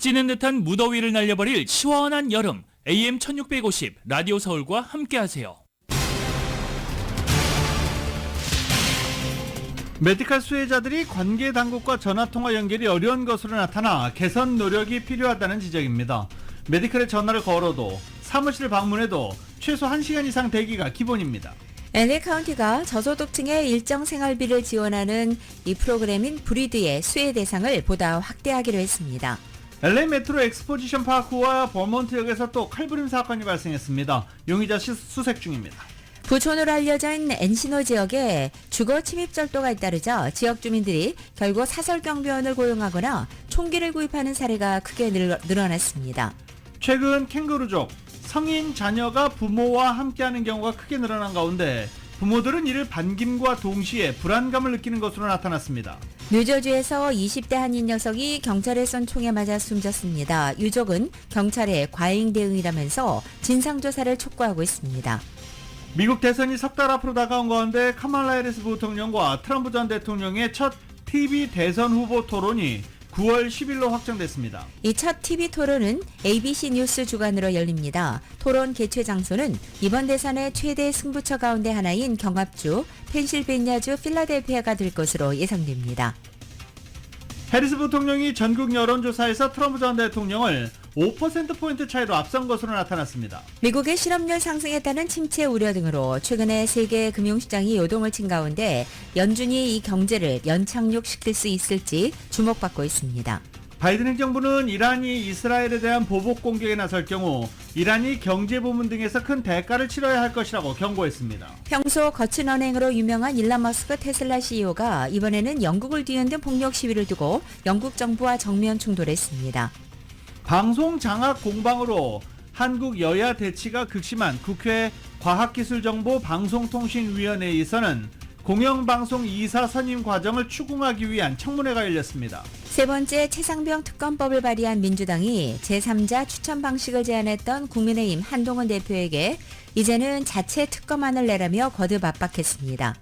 찌는 듯한 무더위를 날려버릴 시원한 여름. AM 1650 라디오 서울과 함께하세요. 메디칼 수혜자들이 관계 당국과 전화통화 연결이 어려운 것으로 나타나 개선 노력이 필요하다는 지적입니다. 메디칼에 전화를 걸어도 사무실을 방문해도 최소 1시간 이상 대기가 기본입니다. LA 카운티가 저소득층의 일정 생활비를 지원하는 이 프로그램인 브리드의 수혜 대상을 보다 확대하기로 했습니다. LA 메트로 엑스포지션 파크와 버몬트역에서 또 칼부림 사건이 발생했습니다. 용의자 수색 중입니다. 부촌으로 알려져 있는 엔시노 지역에 주거 침입 절도가 잇따르자 지역 주민들이 결국 사설 경비원을 고용하거나 총기를 구입하는 사례가 크게 늘어났습니다. 최근 캥거루족, 성인 자녀가 부모와 함께하는 경우가 크게 늘어난 가운데 부모들은 이를 반김과 동시에 불안감을 느끼는 것으로 나타났습니다. 뉴저지에서 20대 한인 녀석이 경찰에 쏜 총에 맞아 숨졌습니다. 유족은 경찰의 과잉 대응이라면서 진상조사를 촉구하고 있습니다. 미국 대선이 석 달 앞으로 다가온 가운데 카말라 해리스 부통령과 트럼프 전 대통령의 첫 TV 대선 후보 토론이 9월 10일로 확정됐습니다. 이 첫 TV 토론은 ABC 뉴스 주관으로 열립니다. 토론 개최 장소는 이번 대선의 최대 승부처 가운데 하나인 경합주 펜실베니아주 필라델피아가 될 것으로 예상됩니다. 해리스 부통령이 전국 여론조사에서 트럼프 전 대통령을 5%포인트 차이로 앞선 것으로 나타났습니다. 미국의 실업률 상승에 따른 침체 우려 등으로 최근에 세계 금융시장이 요동을 친 가운데 연준이 이 경제를 연착륙시킬 수 있을지 주목받고 있습니다. 바이든 행정부는 이란이 이스라엘에 대한 보복 공격에 나설 경우 이란이 경제 부문 등에서 큰 대가를 치러야 할 것이라고 경고했습니다. 평소 거친 언행으로 유명한 일론 머스크 테슬라 CEO가 이번에는 영국을 뒤흔든 폭력 시위를 두고 영국 정부와 정면 충돌했습니다. 방송 장악 공방으로 한국 여야 대치가 극심한 국회 과학기술정보방송통신위원회에서는 공영방송 이사 선임 과정을 추궁하기 위한 청문회가 열렸습니다. 세 번째 최상병 특검법을 발의한 민주당이 제3자 추천 방식을 제안했던 국민의힘 한동훈 대표에게 이제는 자체 특검안을 내라며 거듭 압박했습니다.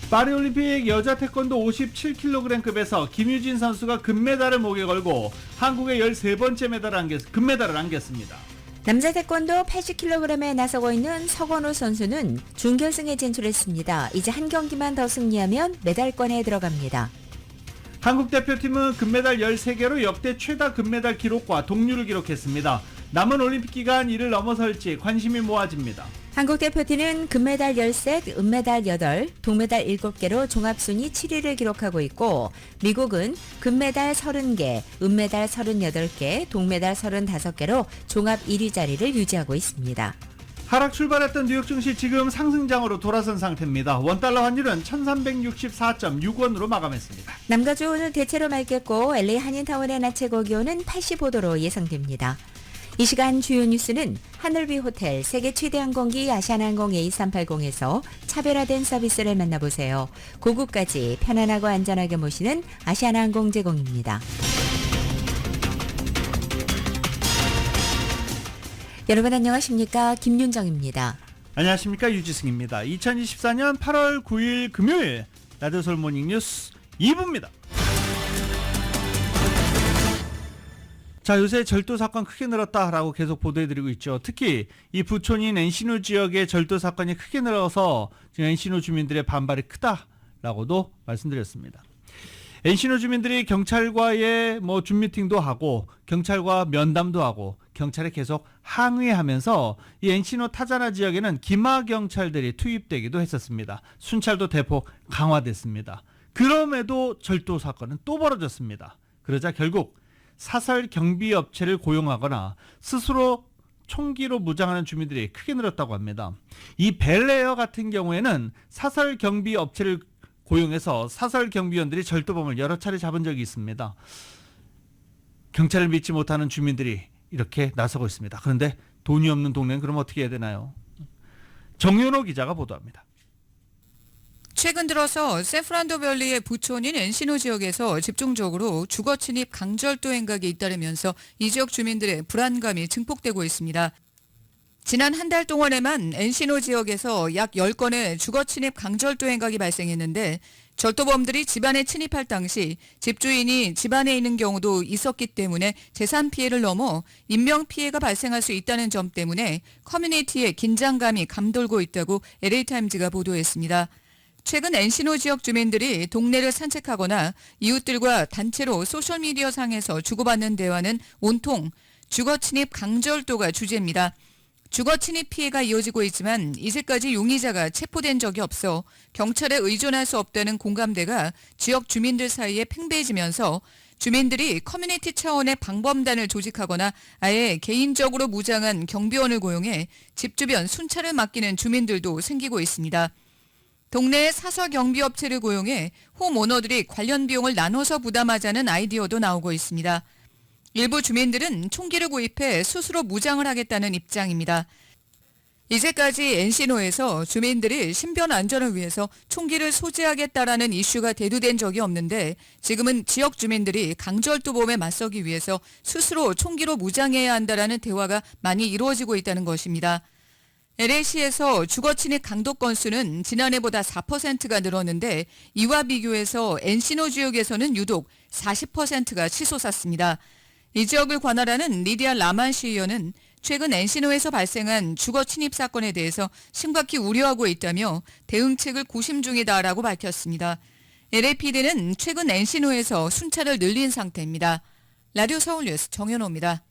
파리올림픽 여자 태권도 57kg급에서 김유진 선수가 금메달을 목에 걸고 한국의 13번째 금메달을 안겼습니다. 남자 태권도 80kg에 나서고 있는 서건우 선수는 준결승에 진출했습니다. 이제 한 경기만 더 승리하면 메달권에 들어갑니다. 한국 대표팀은 금메달 13개로 역대 최다 금메달 기록과 동률을 기록했습니다. 남은 올림픽 기간 이를 넘어설지 관심이 모아집니다. 한국 대표팀은 금메달 13, 은메달 8, 동메달 7개로 종합순위 7위를 기록하고 있고 미국은 금메달 30개, 은메달 38개, 동메달 35개로 종합 1위 자리를 유지하고 있습니다. 하락 출발했던 뉴욕 증시 지금 상승장으로 돌아선 상태입니다. 원달러 환율은 1364.6원으로 마감했습니다. 남과 주호는 대체로 맑겠고 LA 한인타운의 낮 최고 기온은 85도로 예상됩니다. 이 시간 주요 뉴스는 하늘비 호텔, 세계 최대 항공기 아시아나항공 A380에서 차별화된 서비스를 만나보세요. 고국까지 편안하고 안전하게 모시는 아시아나항공 제공입니다. 여러분 안녕하십니까? 김윤정입니다. 안녕하십니까? 유지승입니다. 2024년 8월 9일 금요일 라디오 서울 모닝 뉴스 2부입니다. 자, 요새 절도 사건 크게 늘었다라고 계속 보도해드리고 있죠. 특히 이 부촌인 엔시노 지역의 절도 사건이 크게 늘어서 지금 엔시노 주민들의 반발이 크다라고도 말씀드렸습니다. 엔시노 주민들이 경찰과의 줌미팅도 하고 경찰과 면담도 하고 경찰에 계속 항의하면서 이 엔시노 타자나 지역에는 기마 경찰들이 투입되기도 했었습니다. 순찰도 대폭 강화됐습니다. 그럼에도 절도 사건은 또 벌어졌습니다. 그러자 결국 사설 경비 업체를 고용하거나 스스로 총기로 무장하는 주민들이 크게 늘었다고 합니다. 이 벨에어 같은 경우에는 사설 경비 업체를 고용해서 사설 경비원들이 절도범을 여러 차례 잡은 적이 있습니다. 경찰을 믿지 못하는 주민들이 이렇게 나서고 있습니다. 그런데 돈이 없는 동네는 그럼 어떻게 해야 되나요? 정윤호 기자가 보도합니다. 최근 들어서 샌프란도밸리의 부촌인 엔시노 지역에서 집중적으로 주거 침입 강절도 행각이 잇따르면서 이 지역 주민들의 불안감이 증폭되고 있습니다. 지난 한 달 동안에만 엔시노 지역에서 약 10건의 주거 침입 강절도 행각이 발생했는데 절도범들이 집안에 침입할 당시 집주인이 집안에 있는 경우도 있었기 때문에 재산 피해를 넘어 인명 피해가 발생할 수 있다는 점 때문에 커뮤니티에 긴장감이 감돌고 있다고 LA타임즈가 보도했습니다. 최근 엔시노 지역 주민들이 동네를 산책하거나 이웃들과 단체로 소셜미디어 상에서 주고받는 대화는 온통 주거침입 강절도가 주제입니다. 주거침입 피해가 이어지고 있지만 이제까지 용의자가 체포된 적이 없어 경찰에 의존할 수 없다는 공감대가 지역 주민들 사이에 팽배해지면서 주민들이 커뮤니티 차원의 방범단을 조직하거나 아예 개인적으로 무장한 경비원을 고용해 집 주변 순찰을 맡기는 주민들도 생기고 있습니다. 동네의 사서 경비업체를 고용해 홈오너들이 관련 비용을 나눠서 부담하자는 아이디어도 나오고 있습니다. 일부 주민들은 총기를 구입해 스스로 무장을 하겠다는 입장입니다. 이제까지 엔시노에서 주민들이 신변 안전을 위해서 총기를 소지하겠다라는 이슈가 대두된 적이 없는데 지금은 지역 주민들이 강절도범에 맞서기 위해서 스스로 총기로 무장해야 한다라는 대화가 많이 이루어지고 있다는 것입니다. LA시에서 주거침입 강도 건수는 지난해보다 4%가 늘었는데 이와 비교해서 엔시노 지역에서는 유독 40%가 치솟았습니다. 이 지역을 관할하는 리디아 라만 시의원은 최근 엔시노에서 발생한 주거 침입 사건에 대해서 심각히 우려하고 있다며 대응책을 고심 중이다라고 밝혔습니다. LAPD는 최근 엔시노에서 순찰을 늘린 상태입니다. 라디오 서울 뉴스 정현호입니다.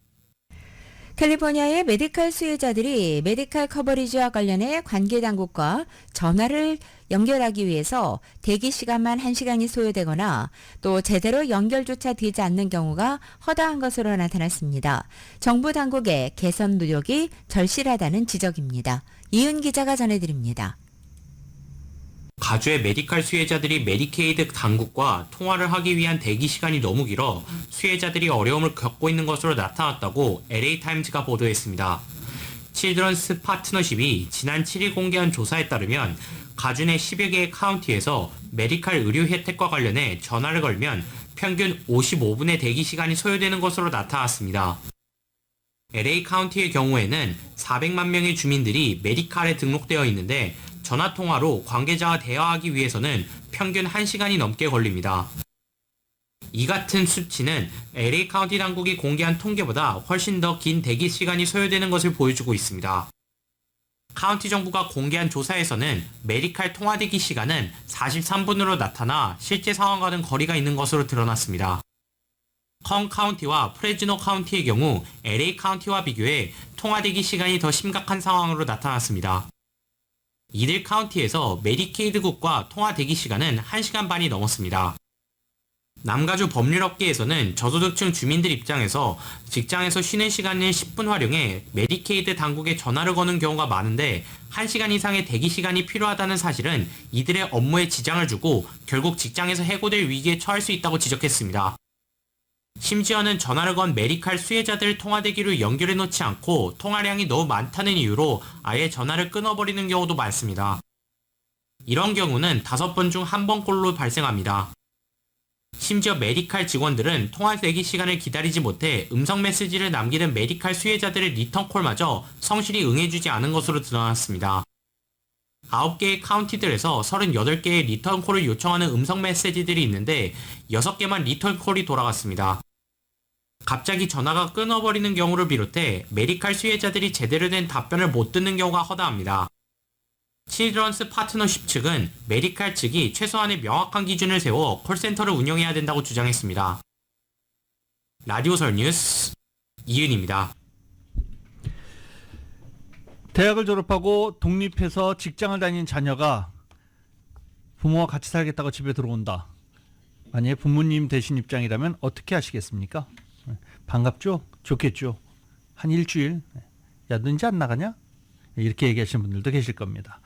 캘리포니아의 메디칼 수혜자들이 메디칼 커버리지와 관련해 관계 당국과 전화를 연결하기 위해서 대기 시간만 1시간이 소요되거나 또 제대로 연결조차 되지 않는 경우가 허다한 것으로 나타났습니다. 정부 당국의 개선 노력이 절실하다는 지적입니다. 이은 기자가 전해드립니다. 가주의 메디칼 수혜자들이 메디케이드 당국과 통화를 하기 위한 대기 시간이 너무 길어 수혜자들이 어려움을 겪고 있는 것으로 나타났다고 LA타임즈가 보도했습니다. 칠드런스 파트너십이 지난 7일 공개한 조사에 따르면 가주 내 10여 개의 카운티에서 메디칼 의료 혜택과 관련해 전화를 걸면 평균 55분의 대기 시간이 소요되는 것으로 나타났습니다. LA 카운티의 경우에는 400만 명의 주민들이 메디칼에 등록되어 있는데 전화통화로 관계자와 대화하기 위해서는 평균 1시간이 넘게 걸립니다. 이 같은 수치는 LA 카운티 당국이 공개한 통계보다 훨씬 더 긴 대기 시간이 소요되는 것을 보여주고 있습니다. 카운티 정부가 공개한 조사에서는 메디칼 통화 대기 시간은 43분으로 나타나 실제 상황과는 거리가 있는 것으로 드러났습니다. 컨 카운티와 프레즈노 카운티의 경우 LA 카운티와 비교해 통화 대기 시간이 더 심각한 상황으로 나타났습니다. 이들 카운티에서 메디케이드국과 통화 대기 시간은 1시간 반이 넘었습니다. 남가주 법률업계에서는 저소득층 주민들 입장에서 직장에서 쉬는 시간을 10분 활용해 메디케이드 당국에 전화를 거는 경우가 많은데 1시간 이상의 대기 시간이 필요하다는 사실은 이들의 업무에 지장을 주고 결국 직장에서 해고될 위기에 처할 수 있다고 지적했습니다. 심지어는 전화를 건 메디칼 수혜자들 통화 대기로 연결해 놓지 않고 통화량이 너무 많다는 이유로 아예 전화를 끊어버리는 경우도 많습니다. 이런 경우는 5번 중 1번꼴로 발생합니다. 심지어 메디칼 직원들은 통화 대기 시간을 기다리지 못해 음성 메시지를 남기는 메디칼 수혜자들의 리턴콜마저 성실히 응해주지 않은 것으로 드러났습니다. 9개의 카운티들에서 38개의 리턴콜을 요청하는 음성 메시지들이 있는데 6개만 리턴콜이 돌아갔습니다. 갑자기 전화가 끊어버리는 경우를 비롯해 메디칼 수혜자들이 제대로 된 답변을 못 듣는 경우가 허다합니다. 칠드런스 파트너십 측은 메디칼 측이 최소한의 명확한 기준을 세워 콜센터를 운영해야 된다고 주장했습니다. 라디오 서울 뉴스 이은입니다. 대학을 졸업하고 독립해서 직장을 다니는 자녀가 부모와 같이 살겠다고 집에 들어온다. 만약에 부모님 되신 입장이라면 어떻게 하시겠습니까? 반갑죠? 좋겠죠? 한 일주일? 야, 너 이제 안 나가냐? 이렇게 얘기하시는 분들도 계실 겁니다.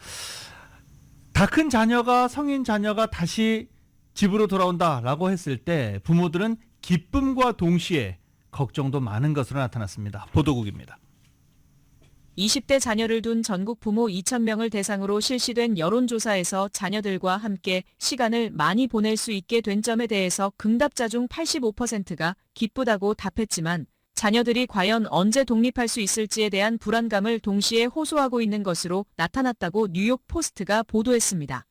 다 큰 자녀가, 성인 자녀가 다시 집으로 돌아온다라고 했을 때 부모들은 기쁨과 동시에 걱정도 많은 것으로 나타났습니다. 보도국입니다. 20대 자녀를 둔 전국 부모 2,000명을 대상으로 실시된 여론조사에서 자녀들과 함께 시간을 많이 보낼 수 있게 된 점에 대해서 응답자 중 85%가 기쁘다고 답했지만 자녀들이 과연 언제 독립할 수 있을지에 대한 불안감을 동시에 호소하고 있는 것으로 나타났다고 뉴욕 포스트가 보도했습니다.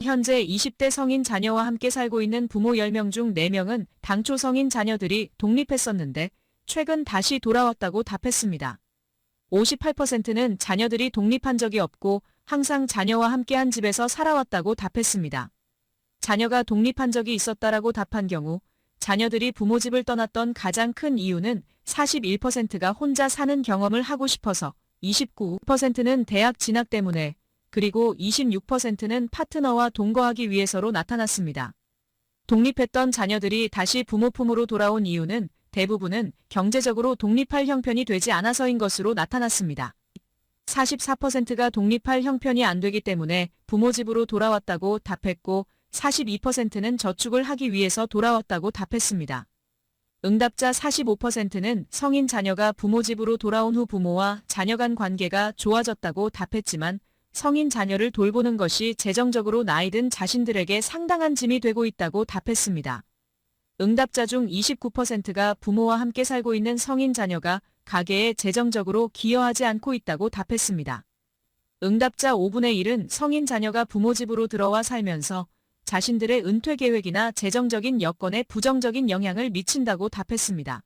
현재 20대 성인 자녀와 함께 살고 있는 부모 10명 중 4명은 당초 성인 자녀들이 독립했었는데 최근 다시 돌아왔다고 답했습니다. 58%는 자녀들이 독립한 적이 없고 항상 자녀와 함께한 집에서 살아왔다고 답했습니다. 자녀가 독립한 적이 있었다라고 답한 경우 자녀들이 부모 집을 떠났던 가장 큰 이유는 41%가 혼자 사는 경험을 하고 싶어서, 29%는 대학 진학 때문에, 그리고 26%는 파트너와 동거하기 위해서로 나타났습니다. 독립했던 자녀들이 다시 부모 품으로 돌아온 이유는 대부분은 경제적으로 독립할 형편이 되지 않아서인 것으로 나타났습니다. 44%가 독립할 형편이 안 되기 때문에 부모 집으로 돌아왔다고 답했고 42%는 저축을 하기 위해서 돌아왔다고 답했습니다. 응답자 45%는 성인 자녀가 부모 집으로 돌아온 후 부모와 자녀 간 관계가 좋아졌다고 답했지만 성인 자녀를 돌보는 것이 재정적으로 나이 든 자신들에게 상당한 짐이 되고 있다고 답했습니다. 응답자 중 29%가 부모와 함께 살고 있는 성인 자녀가 가계에 재정적으로 기여하지 않고 있다고 답했습니다. 응답자 5분의 1은 성인 자녀가 부모 집으로 들어와 살면서 자신들의 은퇴 계획이나 재정적인 여건에 부정적인 영향을 미친다고 답했습니다.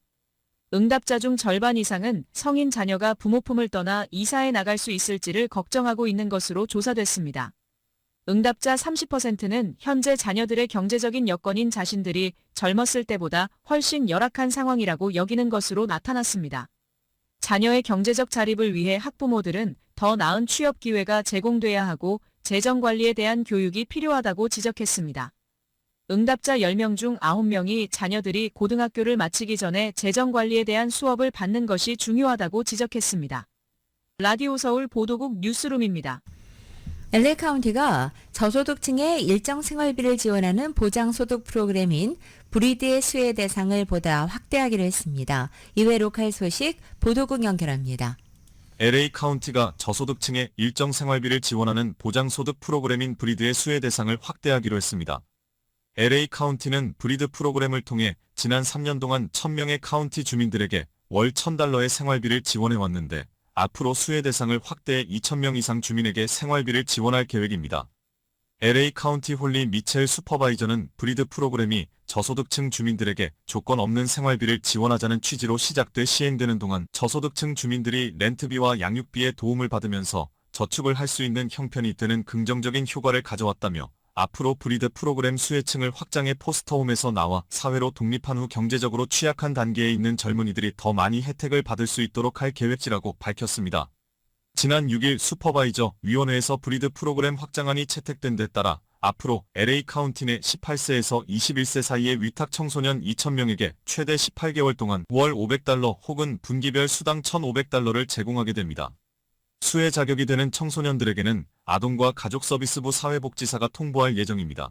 응답자 중 절반 이상은 성인 자녀가 부모 품을 떠나 이사해 나갈 수 있을지를 걱정하고 있는 것으로 조사됐습니다. 응답자 30%는 현재 자녀들의 경제적인 여건인 자신들이 젊었을 때보다 훨씬 열악한 상황이라고 여기는 것으로 나타났습니다. 자녀의 경제적 자립을 위해 학부모들은 더 나은 취업 기회가 제공돼야 하고 재정관리에 대한 교육이 필요하다고 지적했습니다. 응답자 10명 중 9명이 자녀들이 고등학교를 마치기 전에 재정관리에 대한 수업을 받는 것이 중요하다고 지적했습니다. 라디오 서울 보도국 뉴스룸입니다. LA 카운티가 저소득층의 일정 생활비를 지원하는 보장소득 프로그램인 브리드의 수혜 대상을 보다 확대하기로 했습니다. 이외 로컬 소식 보도국 연결합니다. LA 카운티가 저소득층의 일정 생활비를 지원하는 보장소득 프로그램인 브리드의 수혜 대상을 확대하기로 했습니다. LA 카운티는 브리드 프로그램을 통해 지난 3년 동안 1000명의 카운티 주민들에게 월 $1000의 생활비를 지원해왔는데 앞으로 수혜 대상을 확대해 2000명 이상 주민에게 생활비를 지원할 계획입니다. LA 카운티 홀리 미첼 슈퍼바이저는 브리드 프로그램이 저소득층 주민들에게 조건 없는 생활비를 지원하자는 취지로 시작돼 시행되는 동안 저소득층 주민들이 렌트비와 양육비의 도움을 받으면서 저축을 할 수 있는 형편이 되는 긍정적인 효과를 가져왔다며 앞으로 브리드 프로그램 수혜층을 확장해 포스터홈에서 나와 사회로 독립한 후 경제적으로 취약한 단계에 있는 젊은이들이 더 많이 혜택을 받을 수 있도록 할 계획이라고 밝혔습니다. 지난 6일 슈퍼바이저 위원회에서 브리드 프로그램 확장안이 채택된 데 따라 앞으로 LA 카운티 내 18세에서 21세 사이의 위탁 청소년 2,000명에게 최대 18개월 동안 월 $500 혹은 분기별 수당 $1,500를 제공하게 됩니다. 수혜 자격이 되는 청소년들에게는 아동과 가족서비스부 사회복지사가 통보할 예정입니다.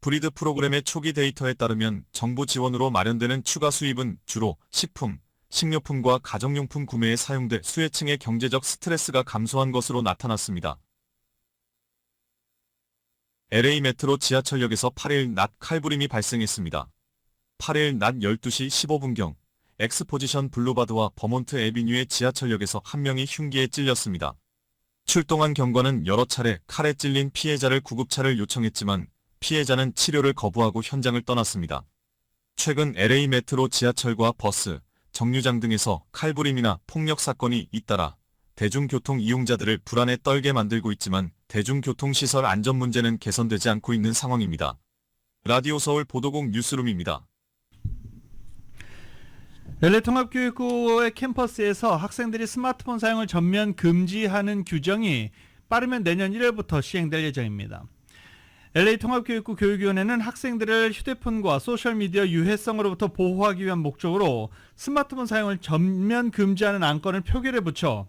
브리드 프로그램의 초기 데이터에 따르면 정부 지원으로 마련되는 추가 수입은 주로 식품, 식료품과 가정용품 구매에 사용돼 수혜층의 경제적 스트레스가 감소한 것으로 나타났습니다. LA 메트로 지하철역에서 8일 낮 칼부림이 발생했습니다. 8일 낮 12시 15분경 엑스포지션 블루바드와 버몬트 애비뉴의 지하철역에서 한 명이 흉기에 찔렸습니다. 출동한 경관은 여러 차례 칼에 찔린 피해자를 구급차를 요청했지만 피해자는 치료를 거부하고 현장을 떠났습니다. 최근 LA 메트로 지하철과 버스, 정류장 등에서 칼부림이나 폭력 사건이 잇따라 대중교통 이용자들을 불안에 떨게 만들고 있지만 대중교통시설 안전 문제는 개선되지 않고 있는 상황입니다. 라디오 서울 보도국 뉴스룸입니다. LA 통합교육부의 캠퍼스에서 학생들이 스마트폰 사용을 전면 금지하는 규정이 빠르면 내년 1월부터 시행될 예정입니다. LA 통합교육부 교육위원회는 학생들을 휴대폰과 소셜미디어 유해성으로부터 보호하기 위한 목적으로 스마트폰 사용을 전면 금지하는 안건을 표결에 붙여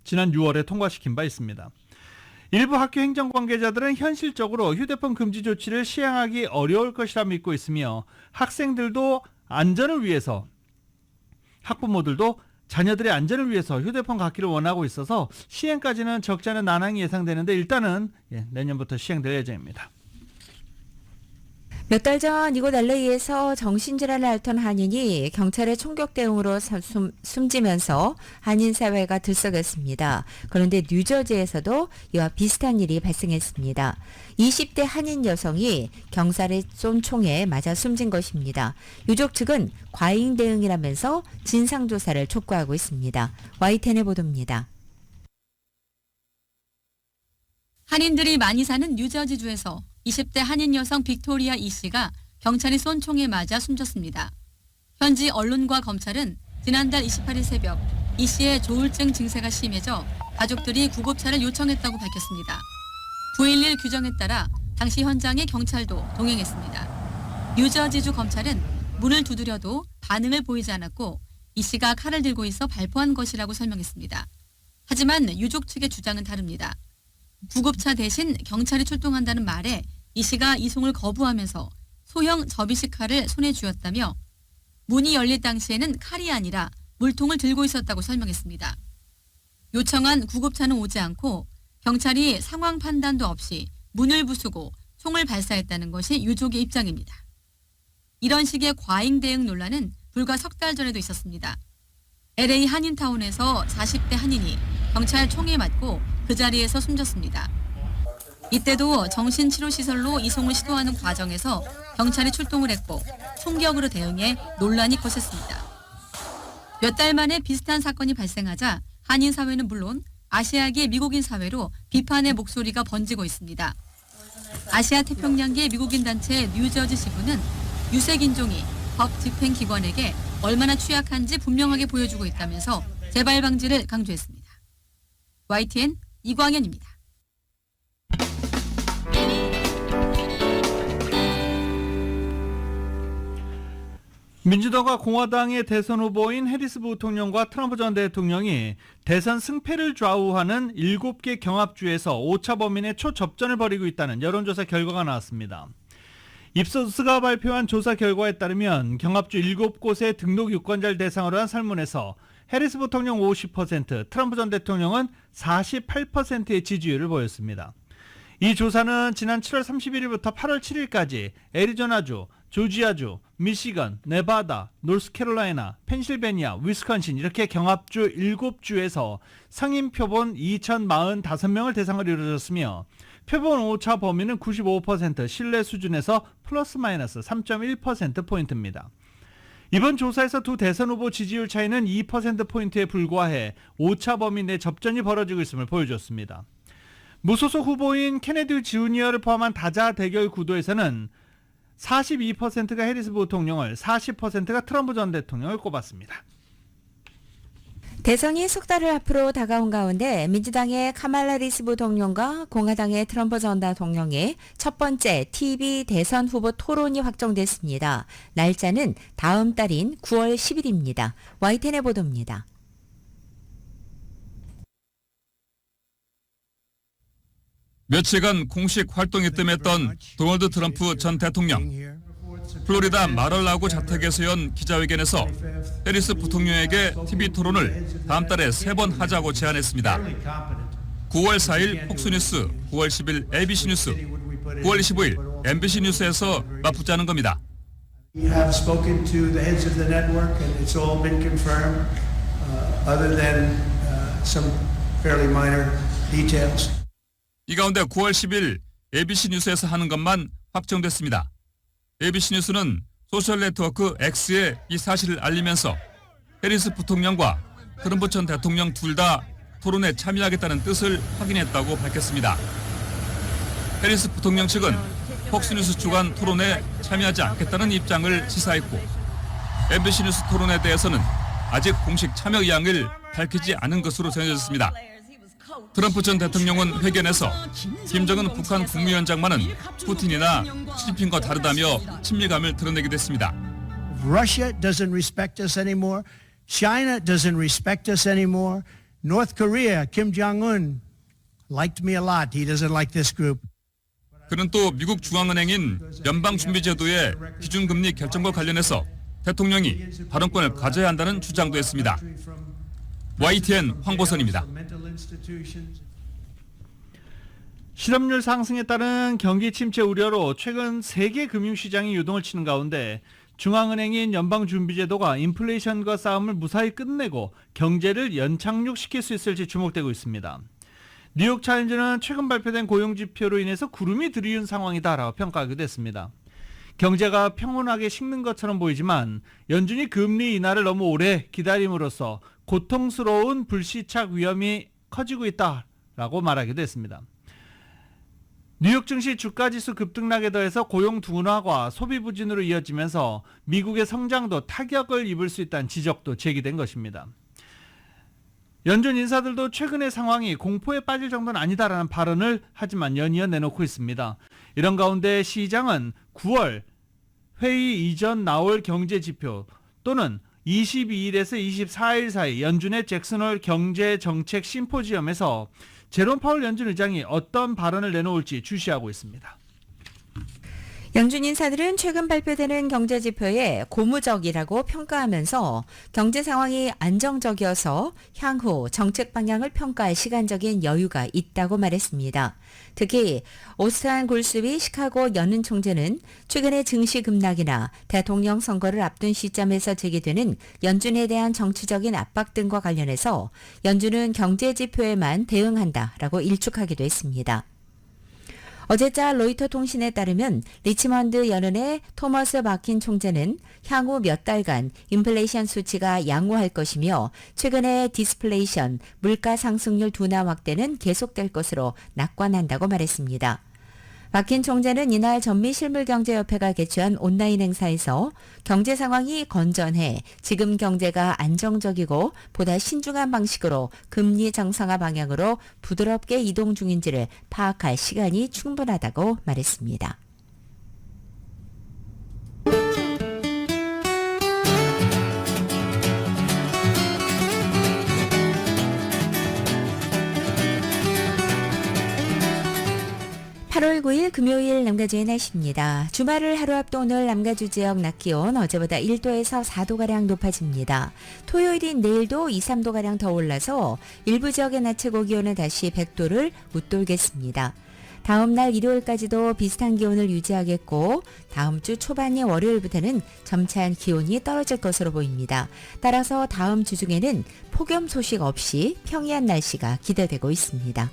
지난 6월에 통과시킨 바 있습니다. 일부 학교 행정 관계자들은 현실적으로 휴대폰 금지 조치를 시행하기 어려울 것이라 믿고 있으며 학생들도 안전을 위해서, 학부모들도 자녀들의 안전을 위해서 휴대폰 갖기를 원하고 있어서 시행까지는 적지 않은 난항이 예상되는데 일단은 내년부터 시행될 예정입니다. 몇 달 전 이곳 LA에서 정신질환을 앓던 한인이 경찰의 총격 대응으로 숨지면서 한인 사회가 들썩였습니다. 그런데 뉴저지에서도 이와 비슷한 일이 발생했습니다. 20대 한인 여성이 경찰의 쏜 총에 맞아 숨진 것입니다. 유족 측은 과잉 대응이라면서 진상조사를 촉구하고 있습니다. YTN의 보도입니다. 한인들이 많이 사는 뉴저지주에서 20대 한인 여성 빅토리아 이 씨가 경찰이 쏜 총에 맞아 숨졌습니다. 현지 언론과 검찰은 지난달 28일 새벽 이 씨의 조울증 증세가 심해져 가족들이 구급차를 요청했다고 밝혔습니다. 9.11 규정에 따라 당시 현장에 경찰도 동행했습니다. 뉴저지주 검찰은 문을 두드려도 반응을 보이지 않았고 이 씨가 칼을 들고 있어 발포한 것이라고 설명했습니다. 하지만 유족 측의 주장은 다릅니다. 구급차 대신 경찰이 출동한다는 말에 이 씨가 이송을 거부하면서 소형 접이식 칼을 손에 쥐었다며 문이 열릴 당시에는 칼이 아니라 물통을 들고 있었다고 설명했습니다. 요청한 구급차는 오지 않고 경찰이 상황 판단도 없이 문을 부수고 총을 발사했다는 것이 유족의 입장입니다. 이런 식의 과잉 대응 논란은 불과 석 달 전에도 있었습니다. LA 한인타운에서 40대 한인이 경찰 총에 맞고 그 자리에서 숨졌습니다. 이때도 정신치료시설로 이송을 시도하는 과정에서 경찰이 출동을 했고 총격으로 대응해 논란이 거셌습니다. 몇 달 만에 비슷한 사건이 발생하자 한인 사회는 물론 아시아계 미국인 사회로 비판의 목소리가 번지고 있습니다. 아시아 태평양계 미국인 단체 뉴저지 지부는 유색인종이 법 집행기관에게 얼마나 취약한지 분명하게 보여주고 있다면서 재발 방지를 강조했습니다. YTN 이광현입니다. 민주당과 공화당의 대선 후보인 해리스 부통령과 트럼프 전 대통령이 대선 승패를 좌우하는 7개 경합주에서 오차 범위내 초접전을 벌이고 있다는 여론조사 결과가 나왔습니다. 입소스가 발표한 조사 결과에 따르면 경합주 7곳의 등록 유권자를 대상으로 한 설문에서 해리스 부통령 50%, 트럼프 전 대통령은 48%의 지지율을 보였습니다. 이 조사는 지난 7월 31일부터 8월 7일까지 애리조나주, 조지아주, 미시건, 네바다, 노스캐롤라이나, 펜실베니아, 위스콘신 이렇게 경합주 7주에서 상임 표본 2,045명을 대상으로 이루어졌으며 표본 오차 범위는 95% 신뢰 수준에서 플러스 마이너스 3.1%포인트입니다. 이번 조사에서 두 대선 후보 지지율 차이는 2%포인트에 불과해 오차 범위 내 접전이 벌어지고 있음을 보여줬습니다. 무소속 후보인 케네디 주니어를 포함한 다자 대결 구도에서는 42%가 해리스 부통령을, 40%가 트럼프 전 대통령을 꼽았습니다. 대선이 석 달을 앞으로 다가온 가운데 민주당의 카말라 해리스 부통령과 공화당의 트럼프 전 대통령의 첫 번째 TV 대선 후보 토론이 확정됐습니다. 날짜는 다음 달인 9월 10일입니다. YTN의 보도입니다. 며칠간 공식 활동이 뜸했던 도널드 트럼프 전 대통령. 플로리다 마럴라고 자택에서 연 기자회견에서 해리스 부통령에게 TV 토론을 다음 달에 3번 하자고 제안했습니다. 9월 4일 폭스뉴스, 9월 10일 ABC 뉴스, 9월 25일 MBC 뉴스에서 맞붙자는 겁니다. We have spoken to the heads of the network and it's all been confirmed other than some fairly minor details. 이 가운데 9월 10일 ABC 뉴스에서 하는 것만 확정됐습니다. ABC 뉴스는 소셜 네트워크 X에 이 사실을 알리면서 해리스 부통령과 트럼프 전 대통령 둘 다 토론에 참여하겠다는 뜻을 확인했다고 밝혔습니다. 해리스 부통령 측은 폭스뉴스 주간 토론에 참여하지 않겠다는 입장을 시사했고 MBC 뉴스 토론에 대해서는 아직 공식 참여 의향을 밝히지 않은 것으로 전해졌습니다. 트럼프 전 대통령은 회견에서 김정은 북한 국무위원장만은 푸틴이나 시진핑과 다르다며 친밀감을 드러내기도 했습니다. Russia doesn't respect us anymore. China doesn't respect us anymore. North Korea, Kim Jong-un liked me a lot. He doesn't like this group. 그는 또 미국 중앙은행인 연방준비제도의 기준금리 결정과 관련해서 대통령이 발언권을 가져야 한다는 주장도 했습니다. YTN 황보선입니다. 실업률 상승에 따른 경기 침체 우려로 최근 세계 금융시장이 유동을 치는 가운데 중앙은행인 연방준비제도가 인플레이션과 싸움을 무사히 끝내고 경제를 연착륙시킬 수 있을지 주목되고 있습니다. 뉴욕차임즈는 최근 발표된 고용지표로 인해서 구름이 드리운 상황이다라고 평가하기도 했습니다. 경제가 평온하게 식는 것처럼 보이지만 연준이 금리 인하를 너무 오래 기다림으로써 고통스러운 불시착 위험이 커지고 있다라고 말하기도 했습니다. 뉴욕 증시 주가지수 급등락에 더해서 고용 둔화와 소비 부진으로 이어지면서 미국의 성장도 타격을 입을 수 있다는 지적도 제기된 것입니다. 연준 인사들도 최근의 상황이 공포에 빠질 정도는 아니다라는 발언을 하지만 연이어 내놓고 있습니다. 이런 가운데 시장은 9월 회의 이전 나올 경제지표 또는 22일에서 24일 사이 연준의 잭슨홀 경제정책 심포지엄에서 제롬 파월 연준 의장이 어떤 발언을 내놓을지 주시하고 있습니다. 연준 인사들은 최근 발표되는 경제지표에 고무적이라고 평가하면서 경제 상황이 안정적이어서 향후 정책 방향을 평가할 시간적인 여유가 있다고 말했습니다. 특히 오스탄 골스비 시카고 연은 총재는 최근의 증시 급락이나 대통령 선거를 앞둔 시점에서 제기되는 연준에 대한 정치적인 압박 등과 관련해서 연준은 경제지표에만 대응한다라고 일축하기도 했습니다. 어제자 로이터 통신에 따르면 리치먼드 연은의 토머스 바킨 총재는 향후 몇 달간 인플레이션 수치가 양호할 것이며 최근의 디스플레이션, 물가 상승률 둔화 확대는 계속될 것으로 낙관한다고 말했습니다. 바킨 총재는 이날 전미실물경제협회가 개최한 온라인 행사에서 경제 상황이 건전해 지금 경제가 안정적이고 보다 신중한 방식으로 금리 정상화 방향으로 부드럽게 이동 중인지를 파악할 시간이 충분하다고 말했습니다. (8월 9일) 금요일 남가주의 날씨입니다. 주말을 하루 앞둔 오늘 남가주 지역 낮 기온 어제보다 1도에서 4도가량 높아집니다. 토요일인 내일도 2, 3도가량 더 올라서 일부 지역의 낮 최고 기온은 다시 100도를 웃돌겠습니다. 다음 날 일요일까지도 비슷한 기온을 유지하겠고 다음 주 초반의 월요일부터는 점차 기온이 떨어질 것으로 보입니다. 따라서 다음 주 중에는 폭염 소식 없이 평이한 날씨가 기대되고 있습니다.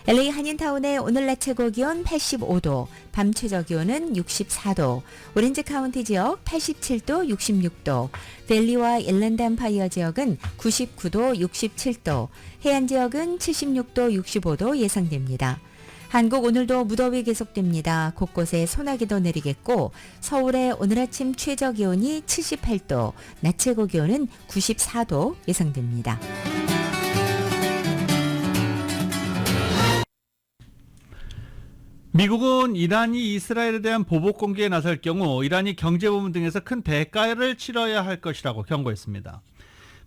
LA 한인타운의 오늘 낮 최고 기온 85도, 밤 최저 기온은 64도, 오렌지 카운티 지역 87도, 66도, 밸리와 일랜드 엠파이어 지역은 99도, 67도, 해안 지역은 76도, 65도 예상됩니다. 한국 오늘도 무더위 계속됩니다. 곳곳에 소나기도 내리겠고 서울의 오늘 아침 최저 기온이 78도, 낮 최고 기온은 94도 예상됩니다. 미국은 이란이 이스라엘에 대한 보복 공격에 나설 경우 이란이 경제 부문 등에서 큰 대가를 치러야 할 것이라고 경고했습니다.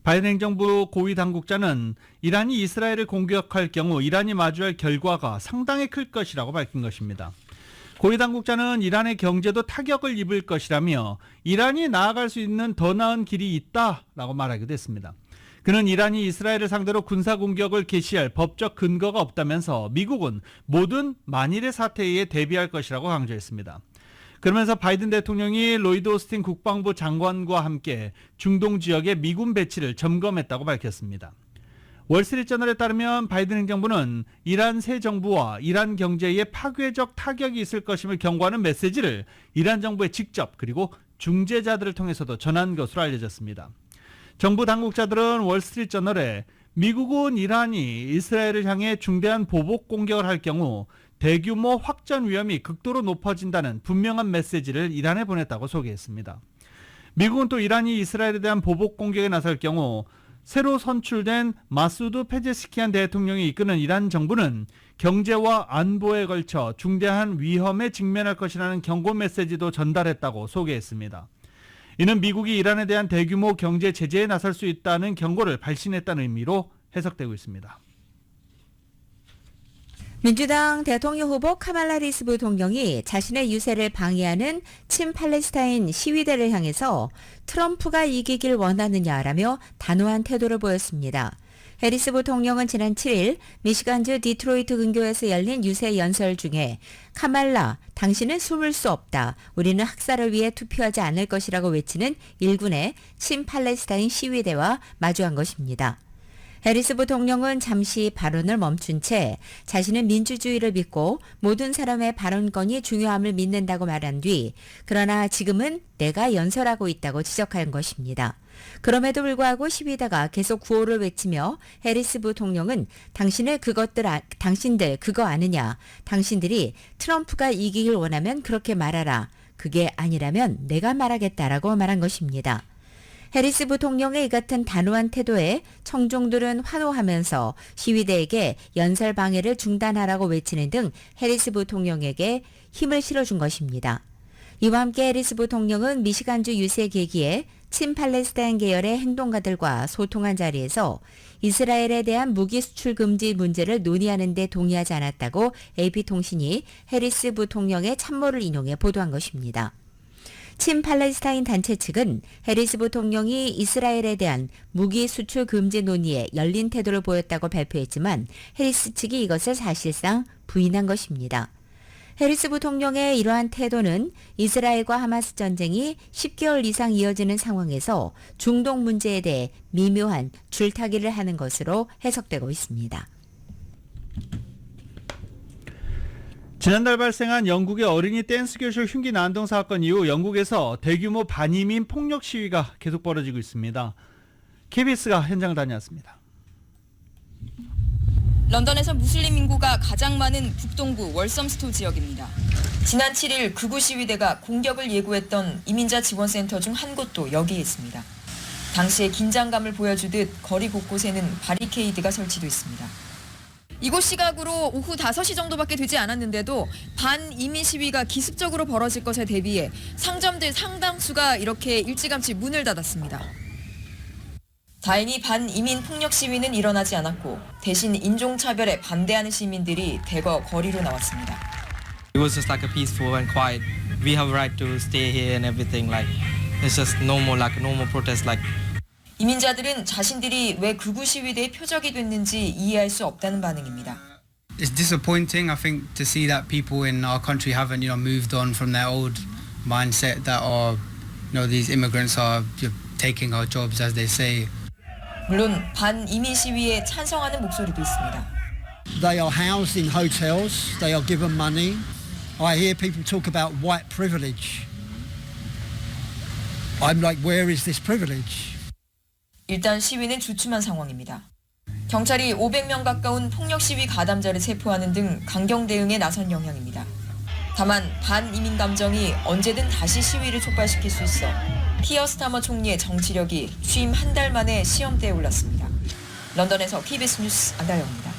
바이든 행정부 고위 당국자는 이란이 이스라엘을 공격할 경우 이란이 마주할 결과가 상당히 클 것이라고 밝힌 것입니다. 고위 당국자는 이란의 경제도 타격을 입을 것이라며 이란이 나아갈 수 있는 더 나은 길이 있다라고 말하기도 했습니다. 그는 이란이 이스라엘을 상대로 군사공격을 개시할 법적 근거가 없다면서 미국은 모든 만일의 사태에 대비할 것이라고 강조했습니다. 그러면서 바이든 대통령이 로이드 오스틴 국방부 장관과 함께 중동 지역의 미군 배치를 점검했다고 밝혔습니다. 월스트리트저널에 따르면 바이든 행정부는 이란 새 정부와 이란 경제에 파괴적 타격이 있을 것임을 경고하는 메시지를 이란 정부에 직접 그리고 중재자들을 통해서도 전한 것으로 알려졌습니다. 정부 당국자들은 월스트리트저널에 미국은 이란이 이스라엘을 향해 중대한 보복 공격을 할 경우 대규모 확전 위험이 극도로 높아진다는 분명한 메시지를 이란에 보냈다고 소개했습니다. 미국은 또 이란이 이스라엘에 대한 보복 공격에 나설 경우 새로 선출된 마수드 페제스키안 대통령이 이끄는 이란 정부는 경제와 안보에 걸쳐 중대한 위험에 직면할 것이라는 경고 메시지도 전달했다고 소개했습니다. 이는 미국이 이란에 대한 대규모 경제 제재에 나설 수 있다는 경고를 발신했다는 의미로 해석되고 있습니다. 민주당 대통령 후보 카말라 해리스 부통령이 자신의 유세를 방해하는 친팔레스타인 시위대를 향해서 트럼프가 이기길 원하느냐라며 단호한 태도를 보였습니다. 해리스 부통령은 지난 7일 미시간주 디트로이트 근교에서 열린 유세 연설 중에 카말라, 당신은 숨을 수 없다. 우리는 학살을 위해 투표하지 않을 것이라고 외치는 일군의 친팔레스타인 시위대와 마주한 것입니다. 해리스 부통령은 잠시 발언을 멈춘 채 자신은 민주주의를 믿고 모든 사람의 발언권이 중요함을 믿는다고 말한 뒤 그러나 지금은 내가 연설하고 있다고 지적한 것입니다. 그럼에도 불구하고 시위대가 계속 구호를 외치며 해리스 부통령은 당신들 그거 아느냐. 당신들이 트럼프가 이기길 원하면 그렇게 말하라. 그게 아니라면 내가 말하겠다라고 말한 것입니다. 해리스 부통령의 이 같은 단호한 태도에 청중들은 환호하면서 시위대에게 연설 방해를 중단하라고 외치는 등 해리스 부통령에게 힘을 실어준 것입니다. 이와 함께 해리스 부통령은 미시간주 유세 계기에 친팔레스타인 계열의 행동가들과 소통한 자리에서 이스라엘에 대한 무기 수출 금지 문제를 논의하는 데 동의하지 않았다고 AP통신이 해리스 부통령의 참모를 인용해 보도한 것입니다. 친팔레스타인 단체 측은 해리스 부통령이 이스라엘에 대한 무기 수출 금지 논의에 열린 태도를 보였다고 발표했지만 해리스 측이 이것을 사실상 부인한 것입니다. 해리스 부통령의 이러한 태도는 이스라엘과 하마스 전쟁이 10개월 이상 이어지는 상황에서 중동 문제에 대해 미묘한 줄타기를 하는 것으로 해석되고 있습니다. 지난달 발생한 영국의 어린이 댄스 교실 흉기 난동 사건 이후 영국에서 대규모 반이민 폭력 시위가 계속 벌어지고 있습니다. KBS가 현장을 다녀왔습니다. 런던에서 무슬림 인구가 가장 많은 북동부 월섬스토 지역입니다. 지난 7일 극우 시위대가 공격을 예고했던 이민자 지원센터 중 한 곳도 여기에 있습니다. 당시에 긴장감을 보여주듯 거리 곳곳에는 바리케이드가 설치돼 있습니다. 이곳 시각으로 오후 5시 정도밖에 되지 않았는데도 반이민 시위가 기습적으로 벌어질 것에 대비해 상점들 상당수가 이렇게 일찌감치 문을 닫았습니다. 다행히 반이민 폭력 시위는 일어나지 않았고 대신 인종차별에 반대하는 시민들이 대거 거리로 나왔습니다. It was just like a peaceful and quiet. We have a right to stay here and everything. Like it's just normal, like a normal protest. Like. 이민자들은 자신들이 왜 극우 시위대의 표적이 됐는지 이해할 수 없다는 반응입니다. It's disappointing, I think, to see that people in our country haven't, moved on from their old mindset that these immigrants are taking our jobs, as they say. 물론 반이민 시위에 찬성하는 목소리도 있습니다. They are housed in hotels. They are given money. I hear people talk about white privilege. I'm like, where is this privilege? 일단 시위는 주춤한 상황입니다. 경찰이 500명 가까운 폭력 시위 가담자를 체포하는 등 강경 대응에 나선 영향입니다. 다만 반이민 감정이 언제든 다시 시위를 촉발시킬 수 있어 키어 스타머 총리의 정치력이 취임 한 달 만에 시험대에 올랐습니다. 런던에서 KBS 뉴스 안다영입니다.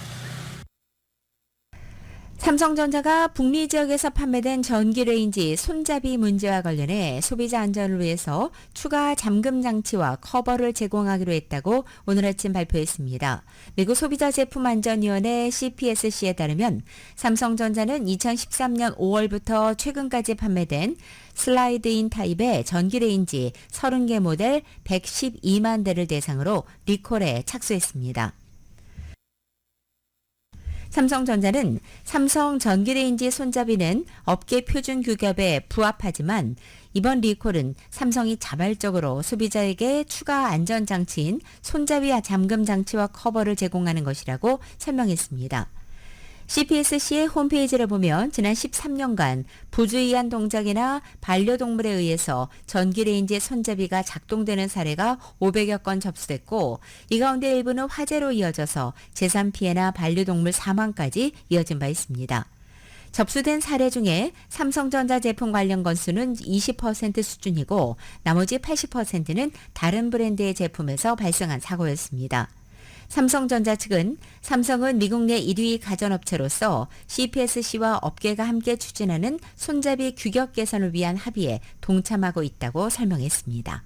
삼성전자가 북미 지역에서 판매된 전기레인지 손잡이 문제와 관련해 소비자 안전을 위해서 추가 잠금 장치와 커버를 제공하기로 했다고 오늘 아침 발표했습니다. 미국 소비자제품안전위원회 CPSC에 따르면 삼성전자는 2013년 5월부터 최근까지 판매된 슬라이드인 타입의 전기레인지 30개 모델 112만 대를 대상으로 리콜에 착수했습니다. 삼성전자는 삼성 전기레인지 손잡이는 업계 표준 규격에 부합하지만 이번 리콜은 삼성이 자발적으로 소비자에게 추가 안전장치인 손잡이 잠금 장치와 커버를 제공하는 것이라고 설명했습니다. CPSC의 홈페이지를 보면 지난 13년간 부주의한 동작이나 반려동물에 의해서 전기레인지 손잡이가 작동되는 사례가 500여 건 접수됐고 이 가운데 일부는 화재로 이어져서 재산 피해나 반려동물 사망까지 이어진 바 있습니다. 접수된 사례 중에 삼성전자 제품 관련 건수는 20% 수준이고 나머지 80%는 다른 브랜드의 제품에서 발생한 사고였습니다. 삼성전자 측은 삼성은 미국 내 1위 가전업체로서 CPSC와 업계가 함께 추진하는 손잡이 규격 개선을 위한 합의에 동참하고 있다고 설명했습니다.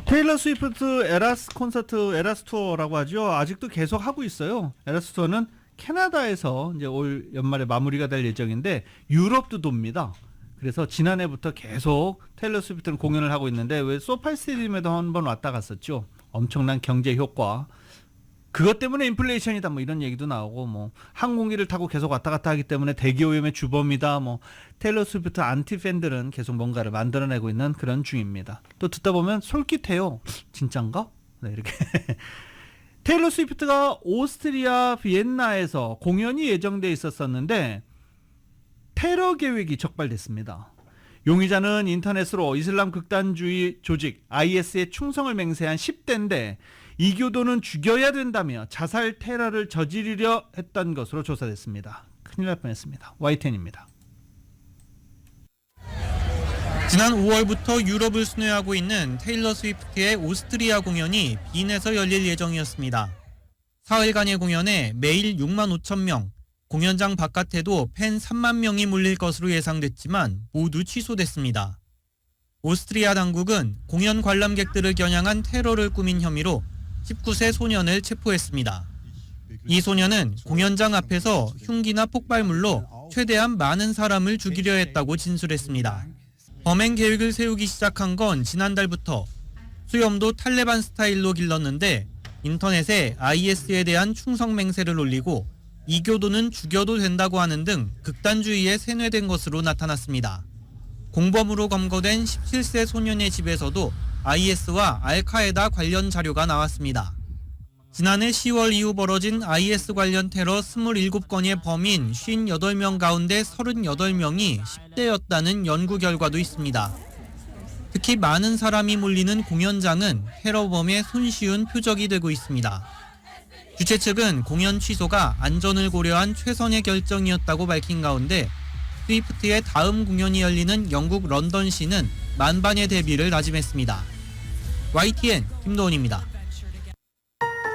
테일러 스위프트 에라스 콘서트 에라스 투어라고 하죠. 아직도 계속 하고 있어요. 에라스 투어는 캐나다에서 이제 올 연말에 마무리가 될 예정인데 유럽도 돕니다. 그래서 지난해부터 계속 테일러 스위프트는 공연을 하고 있는데 왜 소파이 스테디움에도 한번 왔다 갔었죠. 엄청난 경제 효과. 그것 때문에 인플레이션이다 뭐 이런 얘기도 나오고 뭐 항공기를 타고 계속 왔다 갔다 하기 때문에 대기 오염의 주범이다. 뭐 테일러 스위프트 안티 팬들은 계속 뭔가를 만들어내고 있는 그런 중입니다. 또 듣다 보면 솔깃해요. 진짠가? 네, 이렇게. 테일러 스위프트가 오스트리아 비엔나에서 공연이 예정돼 있었었는데 테러 계획이 적발됐습니다. 용의자는 인터넷으로 이슬람 극단주의 조직 IS에 충성을 맹세한 10대인데 이교도는 죽여야 된다며 자살 테러를 저지르려 했던 것으로 조사됐습니다. 큰일 날 뻔했습니다. YTN입니다. 지난 5월부터 유럽을 순회하고 있는 테일러 스위프트의 오스트리아 공연이 빈에서 열릴 예정이었습니다. 사흘간의 공연에 매일 6만 5천 명, 공연장 바깥에도 팬 3만 명이 몰릴 것으로 예상됐지만 모두 취소됐습니다. 오스트리아 당국은 공연 관람객들을 겨냥한 테러를 꾸민 혐의로 19세 소년을 체포했습니다. 이 소년은 공연장 앞에서 흉기나 폭발물로 최대한 많은 사람을 죽이려 했다고 진술했습니다. 범행 계획을 세우기 시작한 건 지난달부터 수염도 탈레반 스타일로 길렀는데 인터넷에 IS에 대한 충성 맹세를 올리고 이교도는 죽여도 된다고 하는 등 극단주의에 세뇌된 것으로 나타났습니다. 공범으로 검거된 17세 소년의 집에서도 IS와 알카에다 관련 자료가 나왔습니다. 지난해 10월 이후 벌어진 IS 관련 테러 27건의 범인 58명 가운데 38명이 10대였다는 연구 결과도 있습니다. 특히 많은 사람이 몰리는 공연장은 테러범의 손쉬운 표적이 되고 있습니다. 주최 측은 공연 취소가 안전을 고려한 최선의 결정이었다고 밝힌 가운데 스위프트의 다음 공연이 열리는 영국 런던시는 만반의 대비를 다짐했습니다. YTN 김도훈입니다.